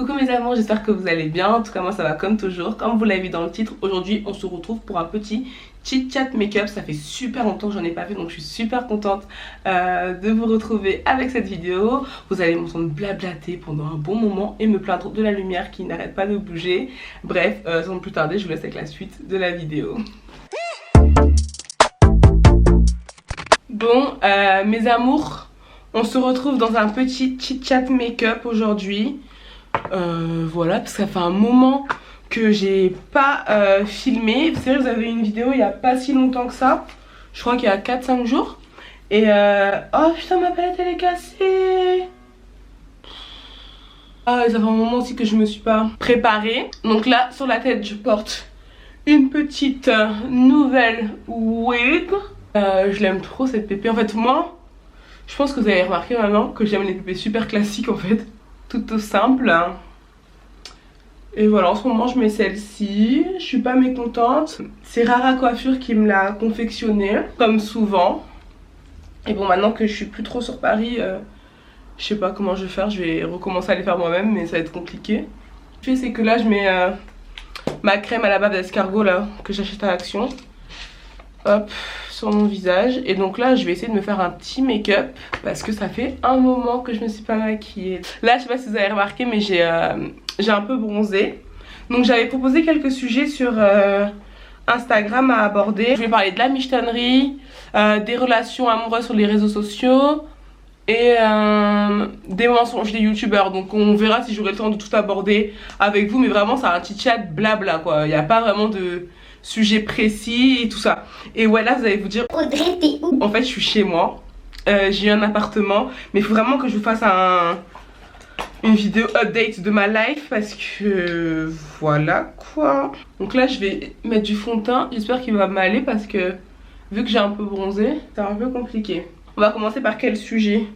Coucou mes amours, j'espère que vous allez bien. En tout cas moi ça va comme toujours. Comme vous l'avez vu dans le titre, aujourd'hui on se retrouve pour un petit chit chat make-up. Ça fait super longtemps que j'en ai pas fait, donc je suis super contente de vous retrouver avec cette vidéo. Vous allez m'entendre blablater pendant un bon moment et me plaindre de la lumière qui n'arrête pas de bouger. Bref, sans plus tarder, je vous laisse avec la suite de la vidéo. Bon, mes amours, on se retrouve dans un petit chit chat make-up aujourd'hui. Voilà, parce que ça fait un moment que j'ai pas filmé. C'est vrai que vous avez une vidéo il y a pas si longtemps que ça. Je crois qu'il y a 4-5 jours. Et oh putain, ma palette elle est cassée. Ah, ça fait un moment aussi que je me suis pas préparée. Donc là, sur la tête, je porte une petite nouvelle wig. Je l'aime trop cette pépé. En fait, moi, je pense que vous avez remarqué maintenant que j'aime les pépés super classiques en fait. Tout simple. Et voilà, en ce moment je mets celle-ci. Je suis pas mécontente. C'est Rara Coiffure qui me l'a confectionnée, comme souvent. Et bon, maintenant que je suis plus trop sur Paris, je sais pas comment je vais faire. Je vais recommencer à les faire moi-même, mais ça va être compliqué. Ce que je fais, c'est que là je mets ma crème à la bave d'escargot là, que j'achète à Action. Hop, sur mon visage. Et donc là je vais essayer de me faire un petit make-up parce que ça fait un moment que je me suis pas maquillée. Là je sais pas si vous avez remarqué, mais j'ai un peu bronzé. Donc j'avais proposé quelques sujets sur Instagram à aborder. Je vais parler de la michetonnerie, des relations amoureuses sur les réseaux sociaux et des mensonges des youtubeurs. Donc on verra si j'aurai le temps de tout aborder avec vous, mais vraiment c'est un petit chat blabla quoi. Il n'y a pas vraiment de sujet précis et tout ça. Et ouais, là vous allez vous dire Audrey t'es où? En fait je suis chez moi, j'ai eu un appartement, mais il faut vraiment que je vous fasse une vidéo update de ma life parce que voilà quoi. Donc là je vais mettre du fond de teint, j'espère qu'il va m'aller parce que vu que j'ai un peu bronzé c'est un peu compliqué. On va commencer par quel sujet?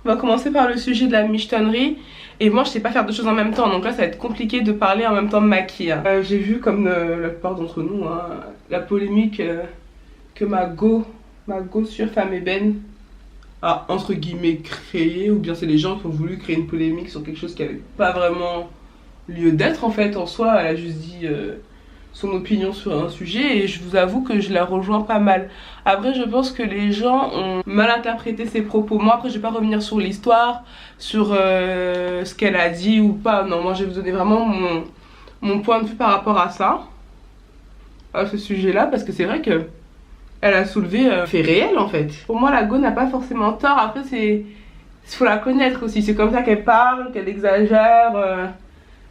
On va commencer par le sujet de la michetonnerie. Et moi je sais pas faire deux choses en même temps, donc là ça va être compliqué de parler en même temps de maquiller. J'ai vu comme la plupart d'entre nous la polémique que ma go sur Femme Ébène a entre guillemets créé, ou bien c'est les gens qui ont voulu créer une polémique sur quelque chose qui avait pas vraiment lieu d'être en fait. En soi elle a juste dit son opinion sur un sujet et je vous avoue que je la rejoins pas mal. Après je pense que les gens ont mal interprété ses propos. Moi après je vais pas revenir sur l'histoire, sur ce qu'elle a dit ou pas. Non, moi je vais vous donner vraiment mon point de vue par rapport à ça, à ce sujet là, parce que c'est vrai que elle a soulevé fait réel en fait. Pour moi la go n'a pas forcément tort. Après faut la connaître aussi, c'est comme ça qu'elle parle, qu'elle exagère.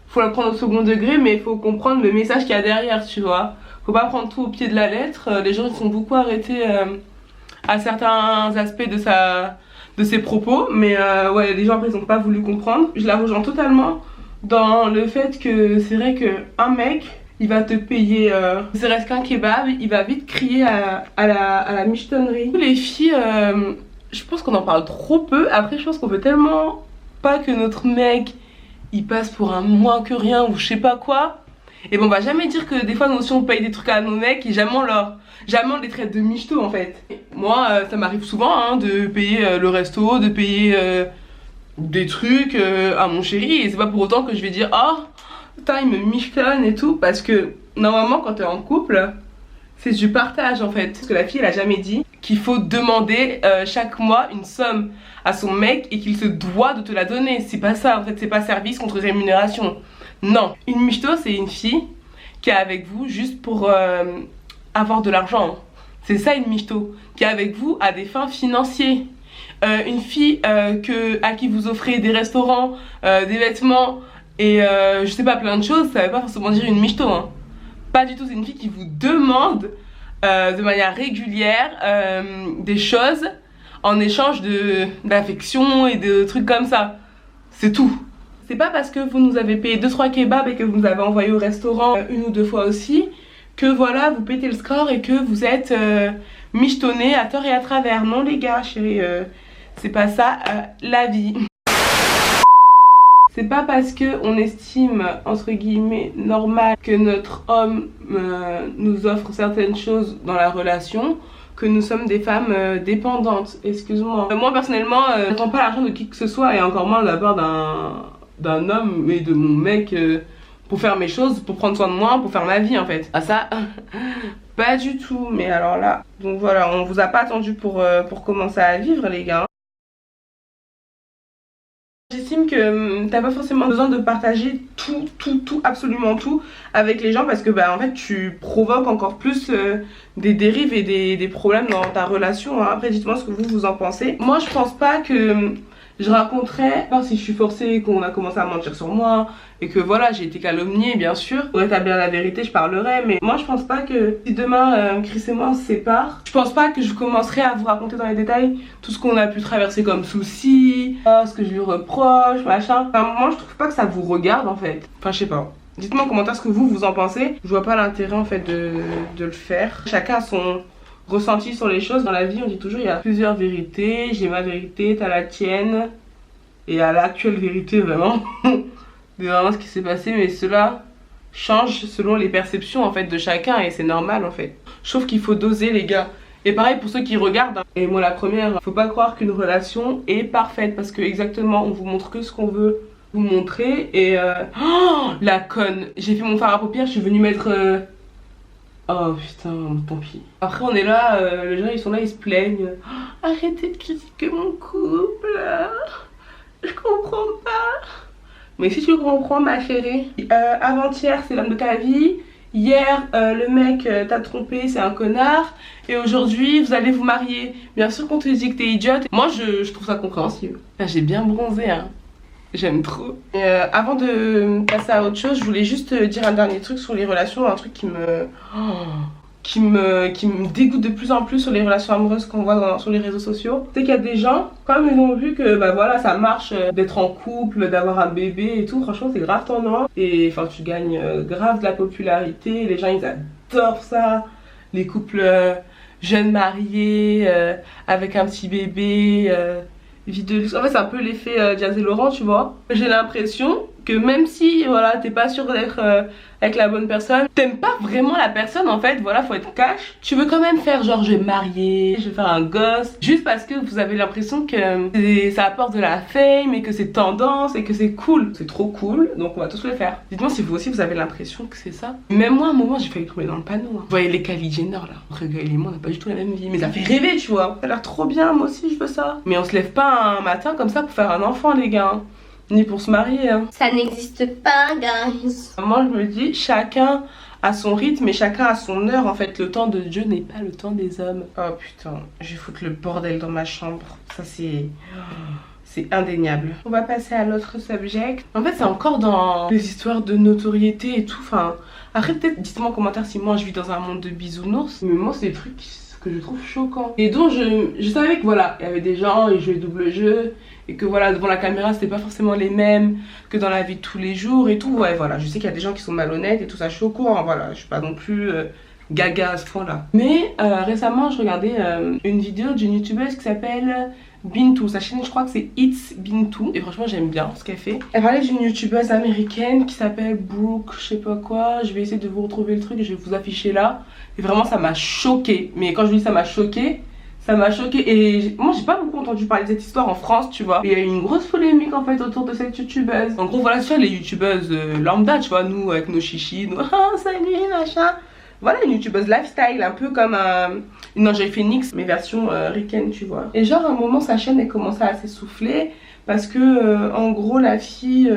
Faut la prendre au second degré, mais il faut comprendre le message qu'il y a derrière, tu vois. Faut pas prendre tout au pied de la lettre. Les gens ils sont beaucoup arrêtés à certains aspects de ses propos, mais ouais, les gens après ils ont pas voulu comprendre. Je la rejoins totalement dans le fait que c'est vrai que un mec il va te payer ne serait-ce qu'un kebab, il va vite crier à la michetonnerie. Les filles, je pense qu'on en parle trop peu. Après je pense qu'on veut tellement pas que notre mec il passe pour un moins que rien ou je sais pas quoi. Et bon on va jamais dire que des fois nous aussi on paye des trucs à nos mecs et jamais on les traite de michto en fait. Moi ça m'arrive souvent de payer le resto, de payer des trucs à mon chéri, et c'est pas pour autant que je vais dire oh putain il me michetonne et tout, parce que normalement quand t'es en couple c'est du partage en fait. Parce que la fille elle a jamais dit qu'il faut demander chaque mois une somme à son mec et qu'il se doit de te la donner. C'est pas ça en fait, c'est pas service contre rémunération. Non, une michto c'est une fille qui est avec vous juste pour avoir de l'argent. C'est ça une michto, qui est avec vous à des fins financières. Une fille à qui vous offrez des restaurants, des vêtements et je sais pas plein de choses, ça veut pas forcément dire une michto hein. Pas du tout, c'est une fille qui vous demande de manière régulière des choses en échange d'affection et de trucs comme ça. C'est tout. C'est pas parce que vous nous avez payé 2-3 kebabs et que vous nous avez envoyé au restaurant une ou deux fois aussi que voilà vous pétez le score et que vous êtes michetonné à tort et à travers. Non les gars, chérie, c'est pas ça la vie. C'est pas parce que on estime entre guillemets normal que notre homme nous offre certaines choses dans la relation que nous sommes des femmes dépendantes. Excuse-moi. Moi personnellement, j'attends pas l'argent de qui que ce soit et encore moins de la part d'un homme et de mon mec pour faire mes choses, pour prendre soin de moi, pour faire ma vie en fait. Ah ça, pas du tout. Mais alors là, donc voilà, on vous a pas attendu pour commencer à vivre les gars. J'estime que t'as pas forcément besoin de partager tout, absolument tout avec les gens parce que bah en fait tu provoques encore plus des dérives et des problèmes dans ta relation. Hein. Après dites-moi ce que vous en pensez. Moi je pense pas que je raconterais, à part si je suis forcée et qu'on a commencé à mentir sur moi et que voilà j'ai été calomniée bien sûr. Pour établir la vérité je parlerai, mais moi je pense pas que si demain Chris et moi on se sépare, je pense pas que je commencerai à vous raconter dans les détails tout ce qu'on a pu traverser comme soucis, ce que je lui reproche, machin. Enfin, moi je trouve pas que ça vous regarde en fait. Enfin je sais pas. Dites-moi en commentaire ce que vous en pensez. Je vois pas l'intérêt en fait de le faire. Chacun a son ressenti sur les choses. Dans la vie on dit toujours il y a plusieurs vérités. J'ai ma vérité, t'as la tienne. Et à l'actuelle vérité vraiment de vraiment ce qui s'est passé, mais cela change selon les perceptions en fait de chacun et c'est normal en fait. Je trouve qu'il faut doser les gars. Et pareil pour ceux qui regardent, et moi la première, faut pas croire qu'une relation est parfaite parce que exactement on vous montre que ce qu'on veut vous montrer. Et oh, la conne, j'ai fait mon fard à paupières, je suis venue mettre oh putain, tant pis. Après on est là, les gens ils sont là, ils se plaignent. Oh, arrêtez de critiquer mon couple, je comprends pas. Mais si tu comprends ma chérie, avant-hier c'est l'homme de ta vie, hier le mec t'a trompé, c'est un connard, et aujourd'hui vous allez vous marier. Bien sûr qu'on te dit que t'es idiote. Moi je trouve ça compréhensible. J'ai bien bronzé hein. J'aime trop. Et avant de passer à autre chose, je voulais juste dire un dernier truc sur les relations, un truc qui me dégoûte de plus en plus sur les relations amoureuses qu'on voit sur les réseaux sociaux. C'est qu'il y a des gens, comme ils ont vu que bah voilà ça marche d'être en couple, d'avoir un bébé et tout, franchement c'est grave tendance. Et enfin tu gagnes grave de la popularité, les gens ils adorent ça. Les couples jeunes mariés, avec un petit bébé, vie de luxe. En fait c'est un peu l'effet Diaz et Laurent tu vois. J'ai l'impression que même si voilà t'es pas sûr d'être avec la bonne personne, t'aimes pas vraiment la personne en fait, voilà faut être cash, tu veux quand même faire genre je vais me marier, je vais faire un gosse, juste parce que vous avez l'impression que ça apporte de la fame et que c'est tendance et que c'est cool. C'est trop cool, donc on va tous le faire. Dites-moi si vous aussi vous avez l'impression que c'est ça. Même moi à un moment j'ai failli tomber dans le panneau hein. Vous voyez les Kylie Jenner là, après Gaël et moi on n'a pas du tout la même vie, mais ça fait rêver tu vois. Ça a l'air trop bien, moi aussi je veux ça. Mais on se lève pas un matin comme ça pour faire un enfant les gars. Ni pour se marier hein. Ça n'existe pas guys. Moi je me dis chacun a son rythme et chacun a son heure en fait. Le temps de Dieu n'est pas le temps des hommes. Oh putain, je vais foutre le bordel dans ma chambre. Ça c'est indéniable. On va passer à l'autre subject. En fait c'est encore dans les histoires de notoriété et tout. Enfin après peut-être dites-moi en commentaire si moi je vis dans un monde de bisounours. Mais moi c'est des trucs que je trouve choquants. Et donc je savais que voilà, il y avait des gens, ils jouaient double jeu. Et que voilà, devant la caméra, c'était pas forcément les mêmes que dans la vie de tous les jours et tout. Ouais, voilà, je sais qu'il y a des gens qui sont malhonnêtes et tout ça, je suis au courant. Voilà, je suis pas non plus gaga à ce point-là. Mais récemment, je regardais une vidéo d'une youtubeuse qui s'appelle Bintou. Sa chaîne, je crois que c'est It's Bintou. Et franchement, j'aime bien ce qu'elle fait. Elle parlait d'une youtubeuse américaine qui s'appelle Brooke, je sais pas quoi. Je vais essayer de vous retrouver le truc et je vais vous afficher là. Et vraiment, ça m'a choquée. Mais quand je dis ça m'a choquée, ça m'a choqué et moi j'ai pas beaucoup entendu parler de cette histoire en France tu vois. Et il y a eu une grosse polémique en fait autour de cette youtubeuse. En gros voilà tu vois les youtubeuses lambda tu vois, nous avec nos chichis, nous salut machin. Voilà une youtubeuse lifestyle un peu comme une Angèle Phoenix mais version ricaine tu vois. Et genre à un moment sa chaîne elle commençait à s'essouffler parce que en gros la fille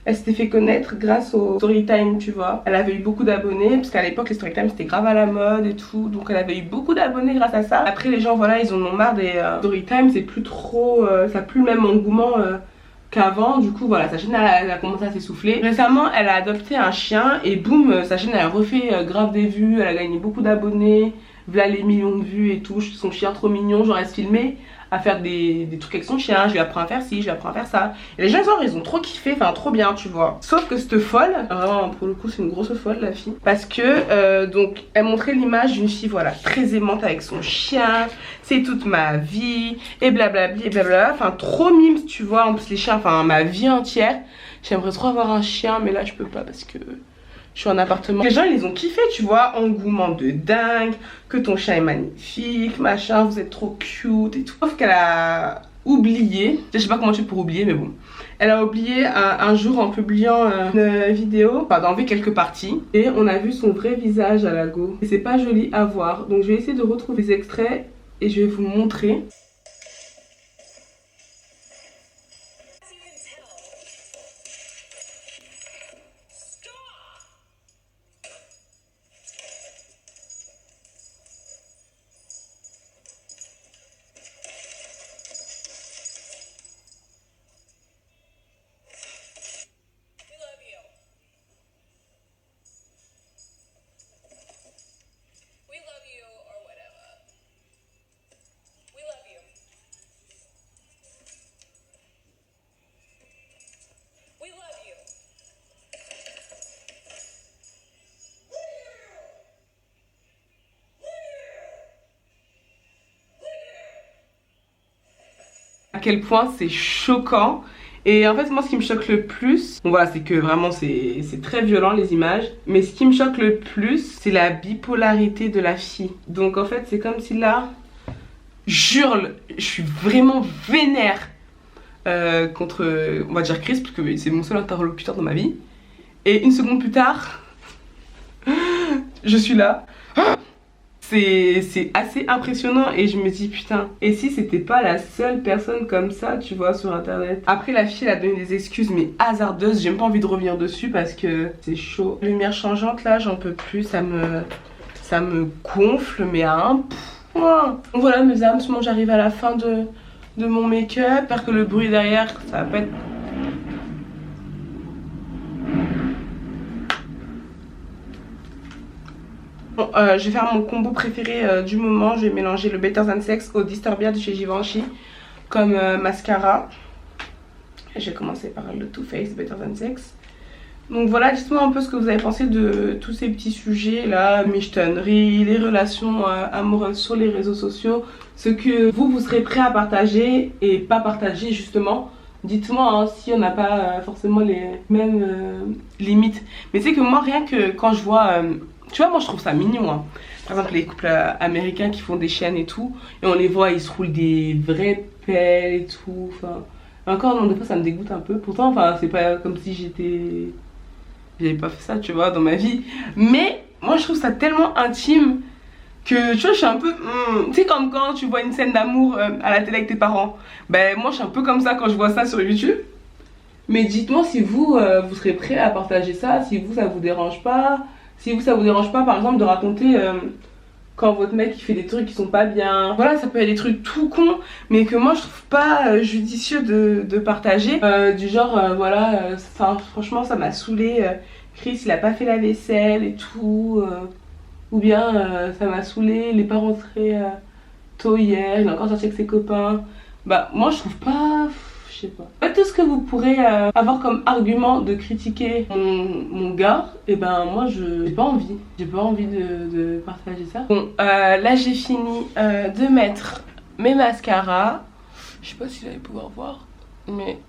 elle s'était fait connaître grâce au Storytime tu vois. Elle avait eu beaucoup d'abonnés parce qu'à l'époque les Storytime c'était grave à la mode et tout. Donc elle avait eu beaucoup d'abonnés grâce à ça. Après les gens voilà ils en ont marre des Storytime, c'est plus trop, ça a plus le même engouement qu'avant. Du coup voilà sa chaîne elle a commencé à s'essouffler. Récemment elle a adopté un chien et boum sa chaîne elle a refait grave des vues. Elle a gagné beaucoup d'abonnés. Voilà les millions de vues et tout. Son chien trop mignon, genre elle se filmait à faire des trucs avec son chien, je lui apprends à faire ci, je lui apprends à faire ça. Et les gens ils ont trop kiffé, enfin trop bien tu vois. Sauf que cette folle, vraiment pour le coup c'est une grosse folle la fille. Parce que donc elle montrait l'image d'une fille voilà très aimante avec son chien, c'est toute ma vie et blablabla et blablabla. Enfin trop mimes tu vois, en plus les chiens, enfin ma vie entière. J'aimerais trop avoir un chien mais là je peux pas parce que je suis en appartement. Les gens ils les ont kiffé tu vois, engouement de dingue, que ton chien est magnifique, machin, vous êtes trop cute et tout. Sauf qu'elle a oublié, je sais pas comment tu fais pour oublier mais bon. Elle a oublié un jour en publiant une vidéo, enfin d'enlever quelques parties. Et on a vu son vrai visage à la go. Et c'est pas joli à voir. Donc je vais essayer de retrouver les extraits et je vais vous montrer. À quel point c'est choquant. Et en fait moi ce qui me choque le plus, bon voilà, c'est que vraiment c'est très violent les images, mais ce qui me choque le plus c'est la bipolarité de la fille. Donc en fait c'est comme si là j'hurle, je suis vraiment vénère contre, on va dire Chris, parce que c'est mon seul interlocuteur dans ma vie. Et une seconde plus tard je suis là. C'est assez impressionnant et je me dis putain, et si c'était pas la seule personne comme ça tu vois sur internet. Après la fille elle a donné des excuses mais hasardeuses, j'ai même pas envie de revenir dessus parce que c'est chaud. Lumière changeante là j'en peux plus, ça me gonfle mais à un point. Donc voilà mes âmes, j'arrive à la fin de mon make-up, j'espère que le bruit derrière ça va pas être... Bon, je vais faire mon combo préféré du moment. Je vais mélanger le Better Than Sex au Disturbia de chez Givenchy comme mascara. Je vais commencer par le Too Faced Better Than Sex. Donc voilà, dites-moi un peu ce que vous avez pensé de tous ces petits sujets là, michetonnerie, les relations amoureuses sur les réseaux sociaux, ce que vous serez prêt à partager et pas partager justement. Dites-moi hein, si on n'a pas forcément les mêmes limites. Mais c'est que moi rien que quand je vois... tu vois, moi je trouve ça mignon hein. Par exemple les couples américains qui font des chaînes et tout, et on les voit, ils se roulent des vraies pelles et tout. Enfin, encore non, des fois ça me dégoûte un peu. Pourtant, enfin, c'est pas comme si j'avais pas fait ça, tu vois, dans ma vie. Mais moi je trouve ça tellement intime que tu vois, je suis un peu... tu sais, comme quand tu vois une scène d'amour à la télé avec tes parents. Ben moi je suis un peu comme ça quand je vois ça sur YouTube. Mais dites-moi si vous, vous serez prêt à partager ça, si vous ça vous dérange pas. Si vous ça vous dérange pas par exemple de raconter quand votre mec il fait des trucs qui sont pas bien. Voilà, ça peut être des trucs tout cons mais que moi je trouve pas judicieux de partager. Du genre voilà, franchement ça m'a saoulé, Chris il a pas fait la vaisselle et tout. Ou bien ça m'a saoulé, les parents rentraient tôt hier, il est encore sorti avec ses copains. Bah moi je trouve pas... je sais pas. Tout ce que vous pourrez avoir comme argument de critiquer mon gars, et ben moi j'ai pas envie. J'ai pas envie de partager ça. Bon, là j'ai fini de mettre mes mascaras. Je sais pas si vous allez pouvoir voir, mais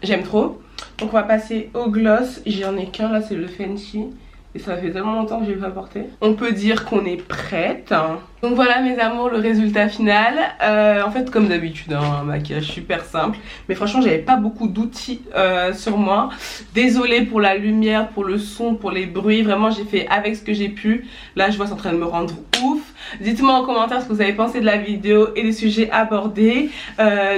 j'aime trop. Donc on va passer au gloss. J'en ai qu'un là, c'est le Fenty. Et ça fait tellement longtemps que je l'ai pas porté. On peut dire qu'on est prête. Donc voilà mes amours, le résultat final. En fait comme d'habitude un maquillage super simple. Mais franchement j'avais pas beaucoup d'outils sur moi. Désolée pour la lumière, pour le son, pour les bruits. Vraiment j'ai fait avec ce que j'ai pu. Là je vois c'est en train de me rendre ouf. Dites-moi en commentaire ce que vous avez pensé de la vidéo et des sujets abordés.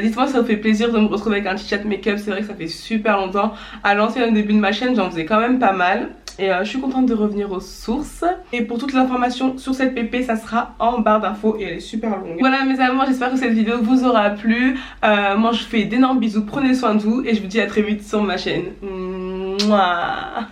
Dites-moi si ça vous fait plaisir de me retrouver avec un petit chat make-up. C'est vrai que ça fait super longtemps. À l'ancien début de ma chaîne j'en faisais quand même pas mal. Et je suis contente de revenir aux sources. Et pour toute l'information sur cette pépé, ça sera en barre d'infos et elle est super longue. Voilà mes amours, j'espère que cette vidéo vous aura plu. Moi je vous fais d'énormes bisous, prenez soin de vous et je vous dis à très vite sur ma chaîne. Mouah.